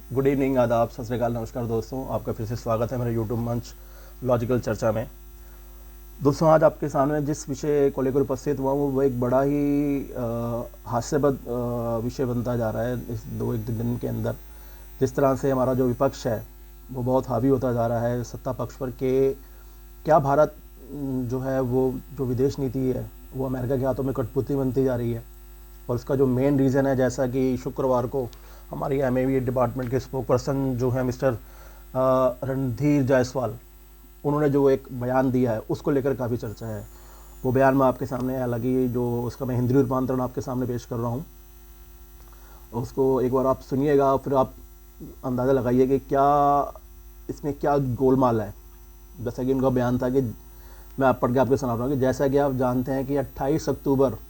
Good evening, आदाब, सत श्री अकाल, नमस्कार दोस्तों। आपका फिर से स्वागत है मेरे यूट्यूब मंच लॉजिकल चर्चा में। दोस्तों, आज आपके सामने जिस विषय को लेकर उपस्थित हुआ वो एक बड़ा ही हास्यास्पद विषय बनता जा रहा है इस दो एक दिन के अंदर। जिस तरह से हमारा जो विपक्ष है वो बहुत हावी होता जा रहा है सत्ता पक्ष पर कि क्या भारत जो है वो जो विदेश नीति है वो अमेरिका के हाथों में कठपुतली बनती जा रही है। और उसका जो मेन रीज़न है, जैसा कि शुक्रवार को हमारी एमएवी डिपार्टमेंट के स्पोक पर्सन जो है मिस्टर रणधीर जायसवाल, उन्होंने जो एक बयान दिया है उसको लेकर काफ़ी चर्चा है। वो बयान मैं आपके सामने, हालांकि जो उसका मैं हिंदी रूपांतरण आपके सामने पेश कर रहा हूँ, उसको एक बार आप सुनिएगा, फिर आप अंदाज़ा लगाइए कि क्या इसमें क्या गोलमाल है। जैसा कि उनका बयान था कि मैं आप पढ़ के आपको सुना रहा हूँ कि जैसा कि आप जानते हैं कि 28 अक्टूबर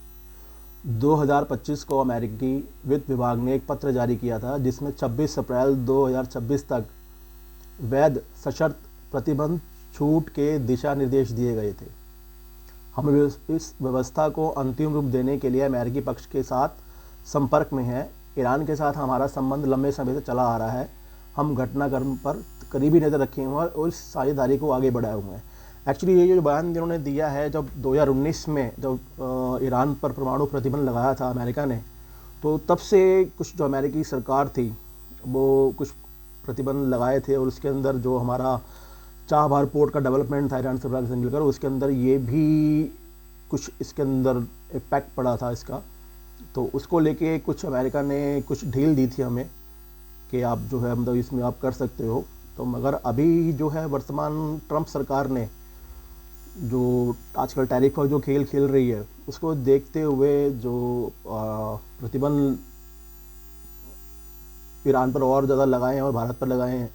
2025 को अमेरिकी वित्त विभाग ने एक पत्र जारी किया था जिसमें 26 अप्रैल 2026 तक वैध सशर्त प्रतिबंध छूट के दिशा निर्देश दिए गए थे। हम इस व्यवस्था को अंतिम रूप देने के लिए अमेरिकी पक्ष के साथ संपर्क में हैं। ईरान के साथ हमारा संबंध लंबे समय से चला आ रहा है। हम घटनाक्रम पर करीबी नज़र रखे हुए हैं और इस साझेदारी को आगे बढ़ाए हुए हैं। एक्चुअली ये जो बयान जिन्होंने दिया है, जब 2019 में जब ईरान पर परमाणु प्रतिबंध लगाया था अमेरिका ने, तो तब से कुछ जो अमेरिकी सरकार थी वो कुछ प्रतिबंध लगाए थे। और उसके अंदर जो हमारा चाबहार पोर्ट का डेवलपमेंट था ईरान सरकार से मिलकर, उसके अंदर ये भी कुछ इसके अंदर इम्पैक्ट पड़ा था इसका। तो उसको लेके कुछ अमेरिका ने कुछ ढील दी थी हमें कि आप जो है मतलब इसमें आप कर सकते हो। तो मगर अभी जो है वर्तमान ट्रंप सरकार ने जो आजकल टैरिफ का जो खेल खेल रही है उसको देखते हुए जो प्रतिबंध ईरान पर और ज़्यादा लगाए हैं और भारत पर लगाए हैं,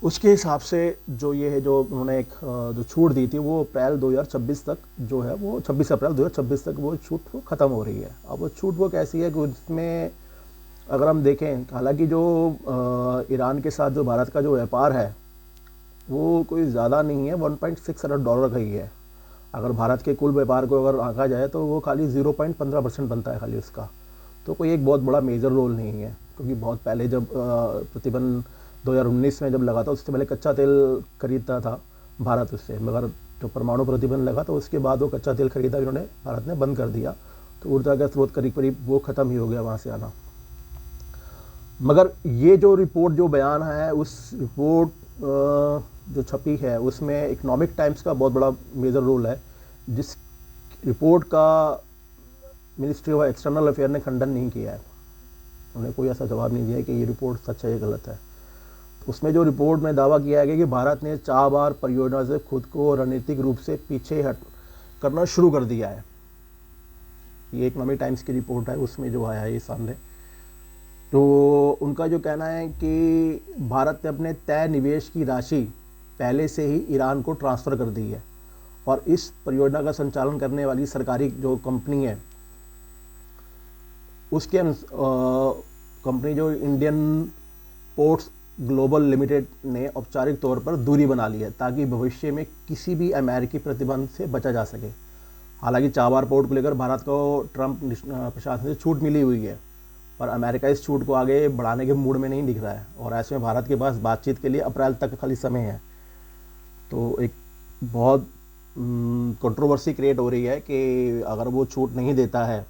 उसके हिसाब से जो ये है जो उन्होंने एक जो छूट दी थी वो अप्रैल 2026 तक जो है वो 26 अप्रैल 2026 तक वो छूट वो ख़त्म हो रही है। अब वो छूट वो कैसी है कि उसमें अगर हम देखें, हालांकि जो ईरान के साथ जो भारत का जो व्यापार है वो कोई ज़्यादा नहीं है, 1.6 अरब डॉलर का ही है। अगर भारत के कुल व्यापार को अगर आंका जाए तो वो खाली 0.15% बनता है खाली उसका। तो कोई एक बहुत बड़ा मेजर रोल नहीं है, क्योंकि बहुत पहले जब प्रतिबंध 2019 में जब लगा था उससे पहले कच्चा तेल खरीदता था भारत उससे, मगर जो परमाणु प्रतिबंध लगा तो उसके बाद वो कच्चा तेल खरीदा इन्होंने भारत ने बंद कर दिया। तो ऊर्जा का स्रोत करीब करीब वो ख़त्म ही हो गया वहाँ से आना। मगर ये जो रिपोर्ट जो बयान है उस रिपोर्ट जो छपी है उसमें इकोनॉमिक टाइम्स का बहुत बड़ा मेजर रोल है, जिस रिपोर्ट का मिनिस्ट्री ऑफ एक्सटर्नल अफेयर ने खंडन नहीं किया है। उन्हें कोई ऐसा जवाब नहीं दिया कि ये रिपोर्ट सच है या गलत है। तो उसमें जो रिपोर्ट में दावा किया गया कि भारत ने चाबहार परियोजना से खुद को रणनीतिक रूप से पीछे हट करना शुरू कर दिया है। ये इकोनॉमिक टाइम्स की रिपोर्ट है, उसमें जो आया है ये सामने। तो उनका जो कहना है कि भारत ने अपने तय निवेश की राशि पहले से ही ईरान को ट्रांसफ़र कर दी है और इस परियोजना का संचालन करने वाली सरकारी जो कंपनी है उसके कंपनी जो इंडियन पोर्ट्स ग्लोबल लिमिटेड ने औपचारिक तौर पर दूरी बना ली है ताकि भविष्य में किसी भी अमेरिकी प्रतिबंध से बचा जा सके। हालांकि चाबहार पोर्ट को लेकर भारत को ट्रंप प्रशासन से छूट मिली हुई है, पर अमेरिका इस छूट को आगे बढ़ाने के मूड में नहीं दिख रहा है और ऐसे में भारत के पास बातचीत के लिए अप्रैल तक खाली समय है। तो एक बहुत कंट्रोवर्सी क्रिएट हो रही है कि अगर वो छूट नहीं देता है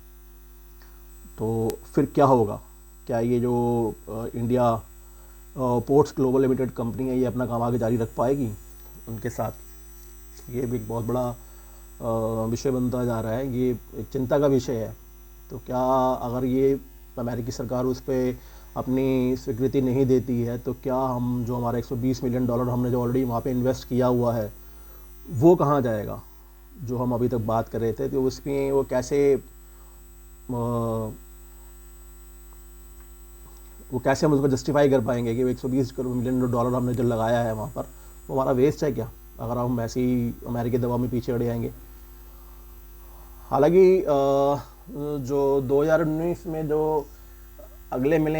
तो फिर क्या होगा। क्या ये जो India ports global limited company है ये अपना काम आगे जारी रख पाएगी उनके साथ? ये भी एक बहुत बड़ा विषय बनता जा रहा है, ये एक चिंता का विषय है। तो क्या अगर ये अमेरिकी सरकार उस पर अपनी स्वीकृति नहीं देती है तो क्या हम जो हमारा 120 मिलियन डॉलर हमने जो ऑलरेडी वहाँ पे इन्वेस्ट किया हुआ है वो कहाँ जाएगा, जो हम अभी तक बात कर रहे थे। तो उसमें वो कैसे हम उसको जस्टिफाई कर पाएंगे कि वो 120 मिलियन डॉलर हमने जो लगाया है वहाँ पर वो हमारा वेस्ट है क्या, अगर हम ऐसे ही अमेरिकी दबाव में पीछे हट जाएंगे। हालांकि जो 2019 में जो अगले मिले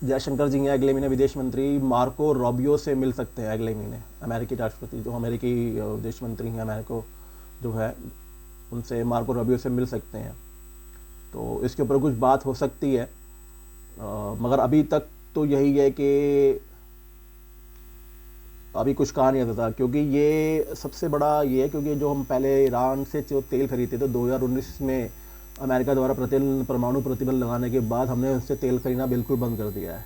जयशंकर जी हैं, अगले महीने विदेश मंत्री मार्को रॉबियो से मिल सकते हैं। अगले महीने अमेरिकी राष्ट्रपति जो अमेरिकी विदेश मंत्री हैं अमेरिको जो है उनसे मार्को रॉबियो से मिल सकते हैं। तो इसके ऊपर कुछ बात हो सकती है। मगर अभी तक तो यही है कि अभी कुछ कहा नहीं जाता था, क्योंकि ये सबसे बड़ा ये है क्योंकि जो हम पहले ईरान से जो तेल खरीदते थे 2019 में अमेरिका द्वारा परमाणु प्रतिबंध लगाने के बाद हमने उससे तेल खरीदना बिल्कुल बंद कर दिया है।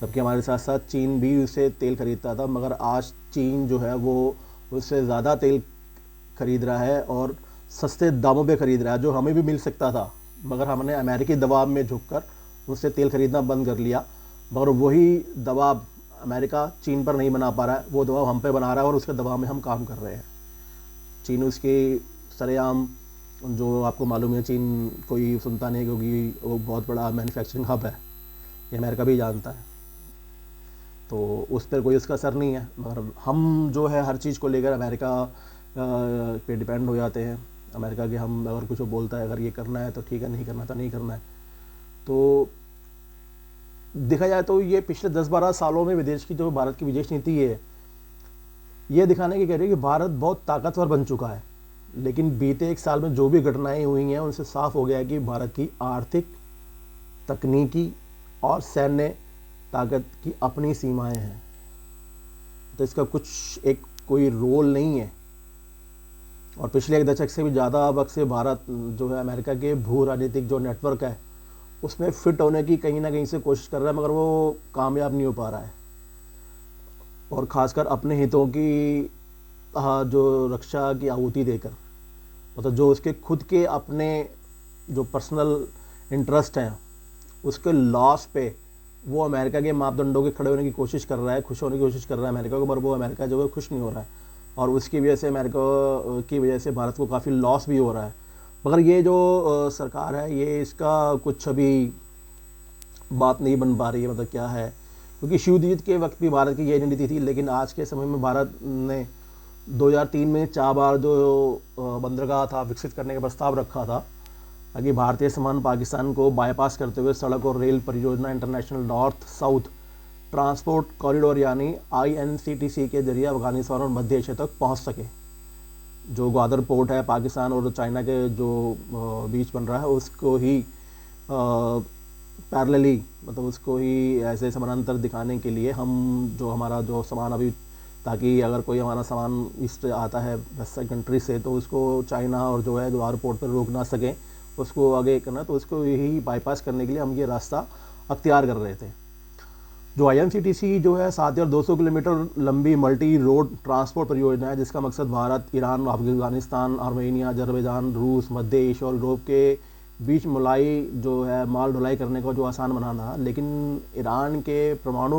जबकि हमारे साथ साथ चीन भी उससे तेल खरीदता था, मगर आज चीन जो है वो उससे ज़्यादा तेल खरीद रहा है और सस्ते दामों पे खरीद रहा है, जो हमें भी मिल सकता था, मगर हमने अमेरिकी दबाव में झुककर उससे तेल खरीदना बंद कर लिया। मगर वही दबाव अमेरिका चीन पर नहीं बना पा रहा है, वो दबाव हम पे बना रहा है और उसके दबाव में हम काम कर रहे हैं। चीन उसकी सरेआम, जो आपको मालूम है चीन कोई सुनता नहीं क्योंकि वो बहुत बड़ा मैन्युफैक्चरिंग हब है, ये अमेरिका भी जानता है, तो उस पर कोई उसका असर नहीं है। मगर हम जो है हर चीज़ को लेकर अमेरिका पे डिपेंड हो जाते हैं। अमेरिका के हम अगर कुछ बोलता है अगर ये करना है तो ठीक है, नहीं करना तो नहीं करना है। तो देखा जाए तो ये पिछले 10-12 सालों में विदेश की जो भारत की विदेश नीति है, ये दिखाने की कह रही है कि भारत बहुत ताकतवर बन चुका है। लेकिन बीते 1 साल में जो भी घटनाएं हुई हैं उनसे साफ हो गया है कि भारत की आर्थिक, तकनीकी और सैन्य ताकत की अपनी सीमाएं हैं। तो इसका कुछ एक कोई रोल नहीं है। और पिछले 1 दशक से भी ज़्यादा वक्त से भारत जो है अमेरिका के भू राजनीतिक जो नेटवर्क है उसमें फिट होने की कहीं ना कहीं से कोशिश कर रहा है, मगर वो कामयाब नहीं हो पा रहा है। और ख़ासकर अपने हितों की जो रक्षा की आहुति देकर, मतलब जो उसके खुद के अपने जो पर्सनल इंटरेस्ट हैं उसके लॉस पे वो अमेरिका के मापदंडों के खड़े होने की कोशिश कर रहा है, खुश होने की कोशिश कर रहा है अमेरिका को, पर वो अमेरिका जो है खुश नहीं हो रहा है। और उसकी वजह से अमेरिका की वजह से भारत को काफ़ी लॉस भी हो रहा है। मगर ये जो सरकार है ये इसका कुछ अभी बात नहीं बन पा रही है। मतलब क्या है, क्योंकि शीत युद्ध के वक्त भी भारत की यही नीति थी, लेकिन आज के समय में भारत ने 2003 में चाबार जो बंदरगाह था विकसित करने का प्रस्ताव रखा था, ताकि भारतीय समान पाकिस्तान को बाईपास करते हुए सड़क और रेल परियोजना international north south transport corridor यानी INCTC के जरिए अफगानिस्तान और मध्य एशिया तक पहुंच सके। जो ग्वादर पोर्ट है पाकिस्तान और चाइना के जो बीच बन रहा है उसको ही पैरेलली, मतलब उसको ही ऐसे समानांतर दिखाने के लिए हम जो हमारा जो सामान अभी, ताकि अगर कोई हमारा सामान ईस्ट आता है वेस्टर्न कंट्री से तो उसको चाइना और जो है ग्वादर पोर्ट पर रोक ना सकें, उसको आगे करना, तो उसको यही बाईपास करने के लिए हम ये रास्ता अख्तियार कर रहे थे। जो INCTC जो है 7200 किलोमीटर लंबी मल्टी रोड ट्रांसपोर्ट परियोजना है, जिसका मकसद Bharat, Iran, Afghanistan, Armenia, Azerbaijan, रूस, मध्य एशिया और यूरोप के बीच मलाई जो है माल ढुलाई करने को जो आसान बनाना। लेकिन ईरान के परमाणु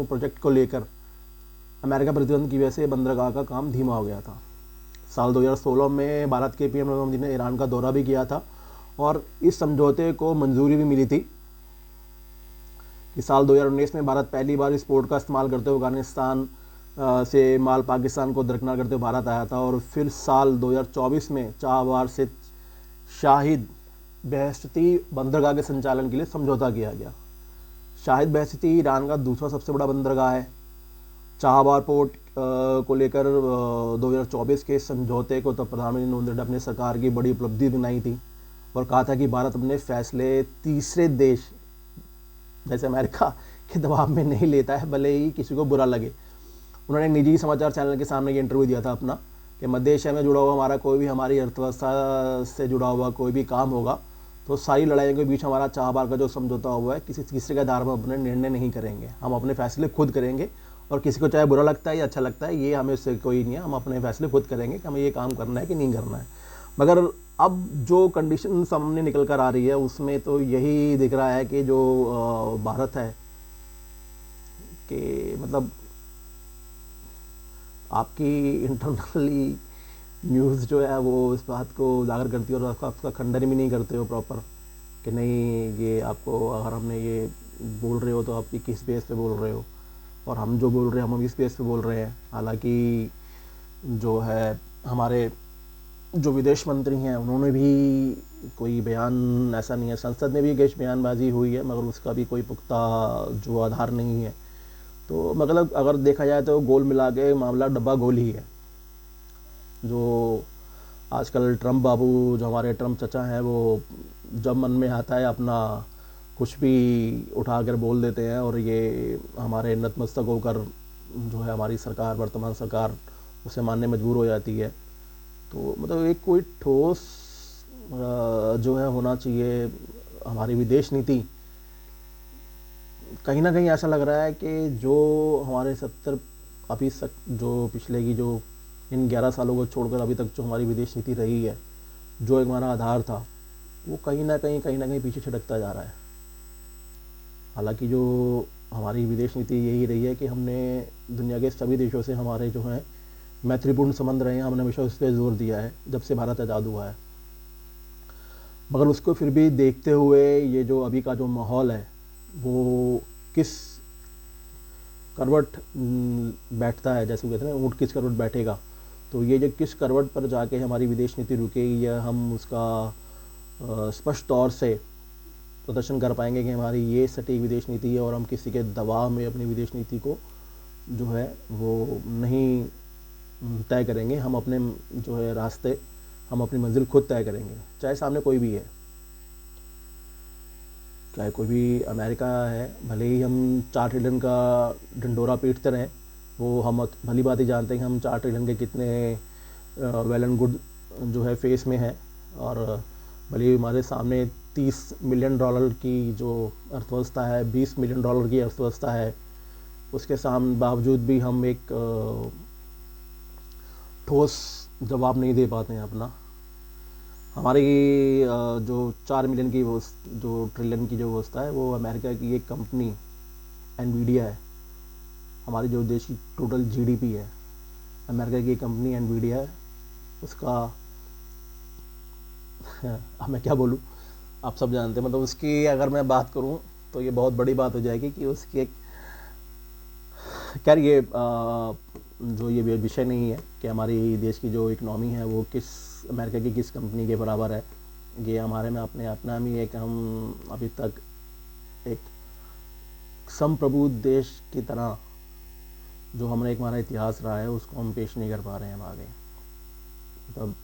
प्रोजेक्ट को लेकर अमेरिका प्रतिबंध की वजह से बंदरगाह का काम धीमा हो गया था। साल 2016 में भारत के PM नरेंद्र मोदी ने ईरान का दौरा भी किया था और इस समझौते को मंजूरी भी मिली थी कि साल 2019 में भारत पहली बार इस पोर्ट का इस्तेमाल करते हुए अफगानिस्तान से माल पाकिस्तान को दरकिनार करते हुए भारत आया था। और फिर साल 2024 में चाबार से शाहिद बहश्ती बंदरगाह के संचालन के लिए समझौता किया गया। शाहिद बहश्ती ईरान का दूसरा सबसे बड़ा बंदरगाह है। चाबार पोर्ट को लेकर 2024 के समझौते को तो प्रधानमंत्री नरेंद्र मोदी ने अपनी सरकार की बड़ी उपलब्धि बनाई थी और कहा था कि भारत अपने फैसले तीसरे देश जैसे अमेरिका के दबाव में नहीं लेता है, भले ही किसी को बुरा लगे। उन्होंने एक निजी समाचार चैनल के सामने ये इंटरव्यू दिया था अपना कि मध्य एशिया में जुड़ा हुआ हमारा कोई भी, हमारी अर्थव्यवस्था से जुड़ा हुआ कोई भी काम होगा तो सारी लड़ाइयों के बीच हमारा चाबार का जो समझौता हुआ है किसी तीसरे के आधार पर अपने निर्णय नहीं करेंगे, हम अपने फैसले खुद करेंगे। और किसी को चाहे बुरा लगता है या अच्छा लगता है ये हमें उससे कोई नहीं है, हम अपने फैसले खुद करेंगे कि हमें ये काम करना है कि नहीं करना है। मगर अब जो कंडीशन सामने निकल कर आ रही है उसमें तो यही दिख रहा है कि जो भारत है कि मतलब आपकी इंटरनली न्यूज़ जो है वो इस बात को उजागर करती है और आपका खंडन भी नहीं करते हो प्रॉपर कि नहीं ये आपको, अगर हमने ये बोल रहे हो तो आप किस बेस पे बोल रहे हो, और हम जो बोल रहे हैं हम इस बेस पे बोल रहे हैं। हालांकि जो है हमारे जो विदेश मंत्री हैं उन्होंने भी कोई बयान, ऐसा नहीं है, संसद में भी कुछ बयानबाजी हुई है मगर उसका भी कोई पुख्ता जो आधार नहीं है। तो मतलब अगर देखा जाए तो गोल मिला के मामला डब्बा गोल ही है। जो आजकल ट्रम्प बाबू, जो हमारे ट्रम्प चचा हैं, वो जब मन में आता है अपना कुछ भी उठा कर बोल देते हैं और ये हमारे नतमस्तक होकर जो है हमारी सरकार, वर्तमान सरकार उसे मानने मजबूर हो जाती है। तो मतलब एक कोई ठोस जो है होना चाहिए हमारी विदेश नीति। कहीं ना कहीं ऐसा लग रहा है कि जो हमारे 70 अभी तक जो पिछले की जो इन 11 सालों को छोड़कर अभी तक जो हमारी विदेश नीति रही है, जो एक हमारा आधार था, वो कहीं ना कहीं पीछे छिटकता जा रहा है। हालांकि जो हमारी विदेश नीति यही रही है कि हमने दुनिया के सभी देशों से हमारे जो हैं मैत्रीपूर्ण संबंध रहे हैं, हमने हमेशा उस पर जोर दिया है जब से भारत आज़ाद हुआ है। मगर उसको फिर भी देखते हुए ये जो अभी का जो माहौल है वो किस करवट बैठता है, जैसे कहते हैं ऊँट किस करवट बैठेगा, तो ये जो किस करवट पर जाके हमारी विदेश नीति रुकेगी या हम उसका स्पष्ट तौर से प्रदर्शन कर पाएंगे कि हमारी ये सटीक विदेश नीति है और हम किसी के दबाव में अपनी विदेश नीति को जो है वो नहीं तय करेंगे। हम अपने जो है रास्ते, हम अपनी मंजिल खुद तय करेंगे, चाहे सामने कोई भी है, चाहे कोई भी अमेरिका है। भले ही हम 4 ट्रिलियन का ढिंडोरा पीटते रहें, वो हम भली बात ही जानते हैं कि हम 4 ट्रिलियन के कितने वेल एंड गुड जो है फेस में है, और भले ही हमारे सामने $30 मिलियन की जो अर्थव्यवस्था है, $20 मिलियन की अर्थव्यवस्था है, उसके बावजूद भी हम एक ठोस जवाब नहीं दे पाते हैं अपना। हमारी जो 4 मिलियन की जो ट्रिलियन की जो व्यवस्था है वो अमेरिका की एक कंपनी एनवीडिया है। हमारी जो देश की टोटल जीडीपी है, अमेरिका की एक कंपनी एनवीडिया है, उसका अब मैं क्या बोलूँ, आप सब जानते हैं। मतलब उसकी अगर मैं बात करूँ तो ये बहुत बड़ी बात हो जाएगी कि उसकी एक खैर ये जो ये विषय नहीं है कि हमारी देश की जो इकनॉमी है वो किस अमेरिका की किस कंपनी के बराबर है। ये हमारे में अपना ही एक, हम अभी तक एक संप्रभु देश की तरह जो हमने एक हमारा इतिहास रहा है उसको हम पेश नहीं कर पा रहे हैं हम आगे। मतलब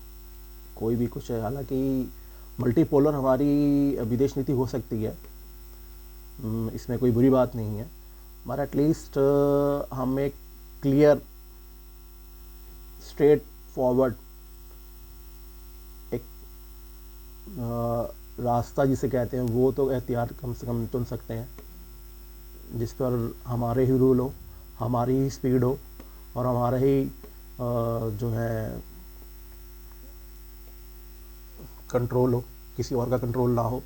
कोई भी कुछ है, हालांकि मल्टीपोलर हमारी विदेश नीति हो सकती है, इसमें कोई बुरी बात नहीं है, मगर एटलीस्ट हम एक क्लियर स्ट्रेट फॉरवर्ड एक रास्ता जिसे कहते हैं वो तो एहतियात कम से कम चुन सकते हैं, जिस पर हमारे ही रूल हो, हमारी ही स्पीड हो और हमारा ही जो है कंट्रोल हो, किसी और का कंट्रोल ना हो।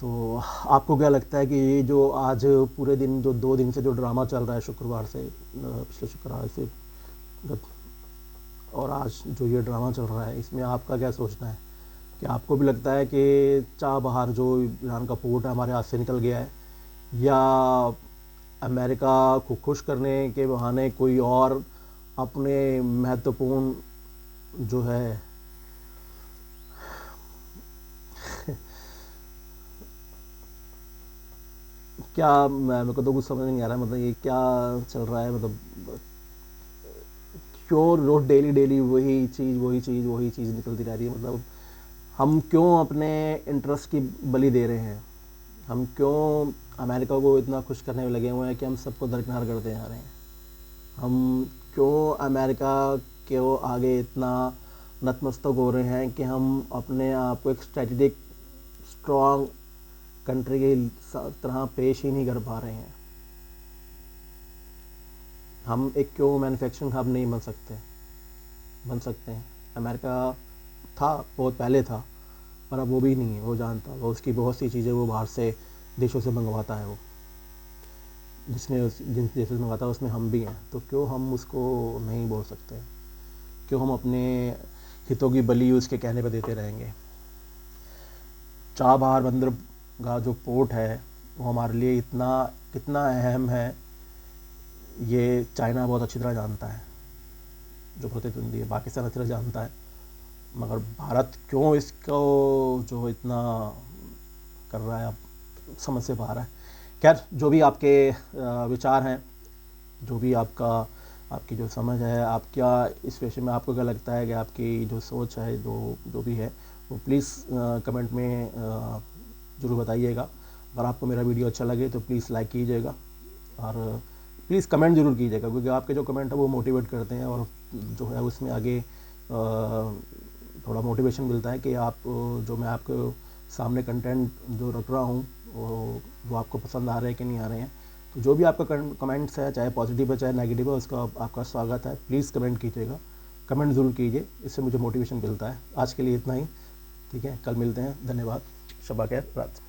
तो आपको क्या लगता है कि ये जो आज पूरे दिन जो 2 दिन से जो ड्रामा चल रहा है, शुक्रवार से पिछले शुक्रवार से और आज जो ये ड्रामा चल रहा है, इसमें आपका क्या सोचना है? कि आपको भी लगता है कि चाबहार जो ईरान का पोर्ट है हमारे हाथ से निकल गया है, या अमेरिका को खुश करने के बहाने कोई और अपने महत्वपूर्ण जो है क्या, मेरे को तो कुछ समझ नहीं आ रहा है। मतलब ये क्या चल रहा है? मतलब क्यों रोज डेली वही चीज़ निकलती रह रही है? मतलब हम क्यों अपने इंटरेस्ट की बलि दे रहे हैं? हम क्यों अमेरिका को इतना खुश करने में लगे हुए हैं कि हम सबको दरकिनार करते जा रहे हैं? हम क्यों अमेरिका के आगे इतना नतमस्तक हो रहे हैं कि हम अपने आप को एक स्ट्रेटेजिक स्ट्रॉन्ग कंट्री की तरह पेश ही नहीं कर पा रहे हैं? हम एक क्यों मैन्युफैक्चरिंग हब नहीं बन सकते हैं? अमेरिका था, बहुत पहले था, पर अब वो भी नहीं है। वो जानता, वो उसकी बहुत सी चीज़ें वो बाहर से देशों से मंगवाता है, वो जिन देशों से मंगवाता है उसमें हम भी हैं। तो क्यों हम उसको नहीं बोल सकते? क्यों हम अपने हितों की बलि उसके कहने पर देते रहेंगे? चाबहार बंदरगाह जो पोर्ट है वो हमारे लिए कितना अहम है, ये चाइना बहुत अच्छी तरह जानता है, जो प्रतिद्वंदी है, पाकिस्तान अच्छी तरह जानता है, मगर भारत क्यों इसको जो इतना कर रहा है, अब समझ से बाहर है। खैर, जो भी आपके विचार हैं, जो भी आपकी जो समझ है, आप क्या इस विषय में, आपको क्या लगता है कि आपकी जो सोच है, जो भी है, वो प्लीज़ कमेंट में ज़रूर बताइएगा। अगर आपको मेरा वीडियो अच्छा लगे तो प्लीज़ लाइक कीजिएगा और प्लीज़ कमेंट ज़रूर कीजिएगा, क्योंकि आपके जो कमेंट है वो मोटिवेट करते हैं और जो है उसमें आगे थोड़ा मोटिवेशन मिलता है कि आप जो मैं आपको सामने कंटेंट जो रख रहा हूँ वो आपको पसंद आ रहे हैं कि नहीं आ रहे हैं। तो जो भी आपका कमेंट्स है, चाहे पॉजिटिव है चाहे नेगेटिव है, उसका आपका स्वागत है। प्लीज़ कमेंट कीजिएगा, कमेंट ज़रूर कीजिए, इससे मुझे मोटिवेशन मिलता है। आज के लिए इतना ही, ठीक है, कल मिलते हैं। धन्यवाद। शब्बा खैर, रात।